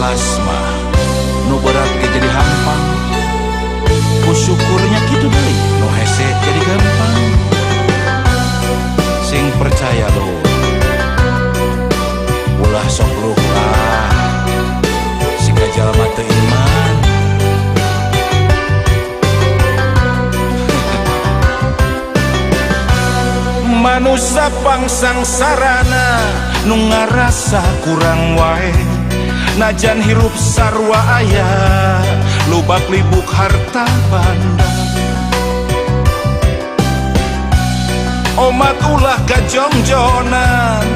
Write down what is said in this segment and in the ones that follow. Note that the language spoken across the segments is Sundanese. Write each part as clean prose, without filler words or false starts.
welas mah nu berat ge jadi hampang, ku syukurnya kitu deui nu hese jadi gampang. Sing percaya lo ulah sok luhur siga jalma teu iman. Manusia pangsangsarana nu ngarasa kurang wae, najan hirup sarwa aya lubak libuk harta banda. Omat ulah gajongjonan,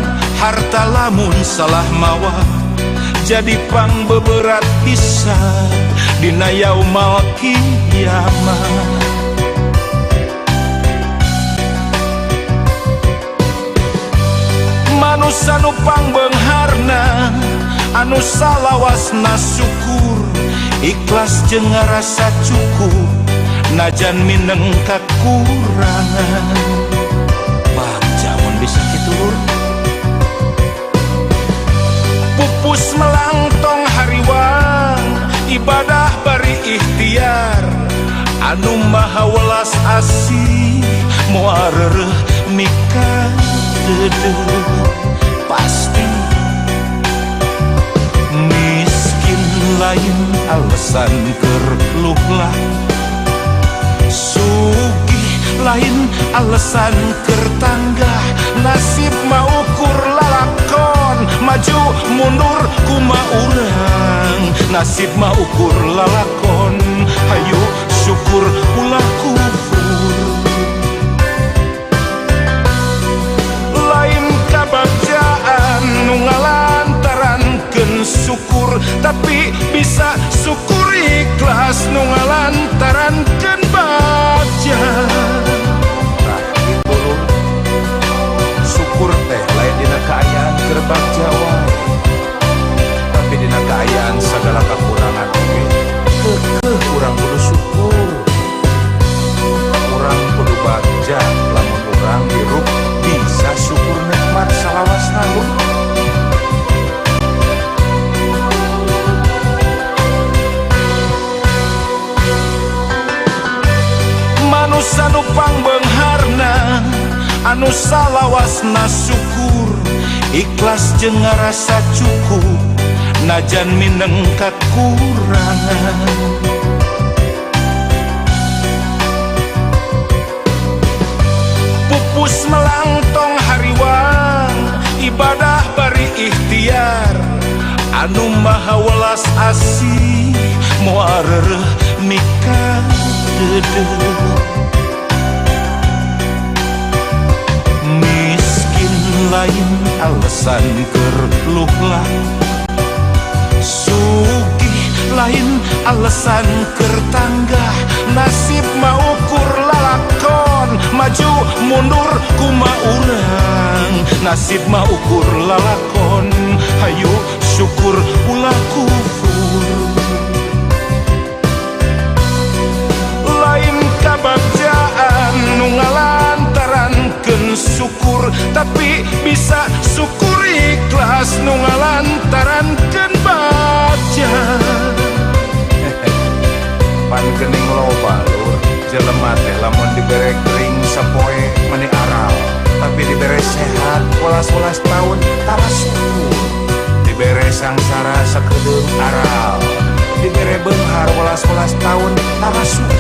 harta lamun salah mawa jadi pangbeberat pisan dina yaumul kiamat. Manusia nu pangbeungharna anu salawasna syukur, ikhlas jeung ngarasa cukup najan mineng kakurangan. Bagja mun bisa kitu pupus melangtong hariwang ibadah bari ikhtiar, anu maha welas asih moal reureuh mikah pasti. Miskin lain alasan keur luhlah, sugih lain alasan keur tanggah. Nasib mah ukur lalakon, maju mundur kumaha urang. Nasib mah ukur lalakon, hayu syukur ulah kufur. Ngalantarankeun syukur tapi bisa syukur ikhlas nu ngalantarankeun bagja. Nah kitu syukur teh lain dina kaayaan keur bagja wae, tapi dina kaayaan sagala kakurangan oge keukeuh urang kudu syukur. Urang kudu bagja lamun urang hirup bisa syukur nikmat salawasna lu. Manusia nu pangbeungharna anu salawasna syukur, ikhlas jeung ngarasa cukup najan mineng kakurangan. Pupus melangtong hariwang ibadah bari ikhtiar, anu maha welas asih moal reureuh mikah deudeuh. Miskin lain alasan keur luhlah, sugih lain alasan keur tanggah. Nasib mah ukur lalakon, maju mundur kumaha urang. Nasib mah ukur lalakon, hayu syukur ulah kufur. Lain kabagjaan nu ngalantarankeun syukur, tapi bisa syukur ikhlas nu ngalantarankeun bagja. Pan geuning loba lur, jelema teh lamun dibere gering sapoe meni aral, tapi dibere sehat welas-welas taun tara syukur. Dibere sangsara sakedeung aral, dibere beunghar welas-welas taun tara syukur.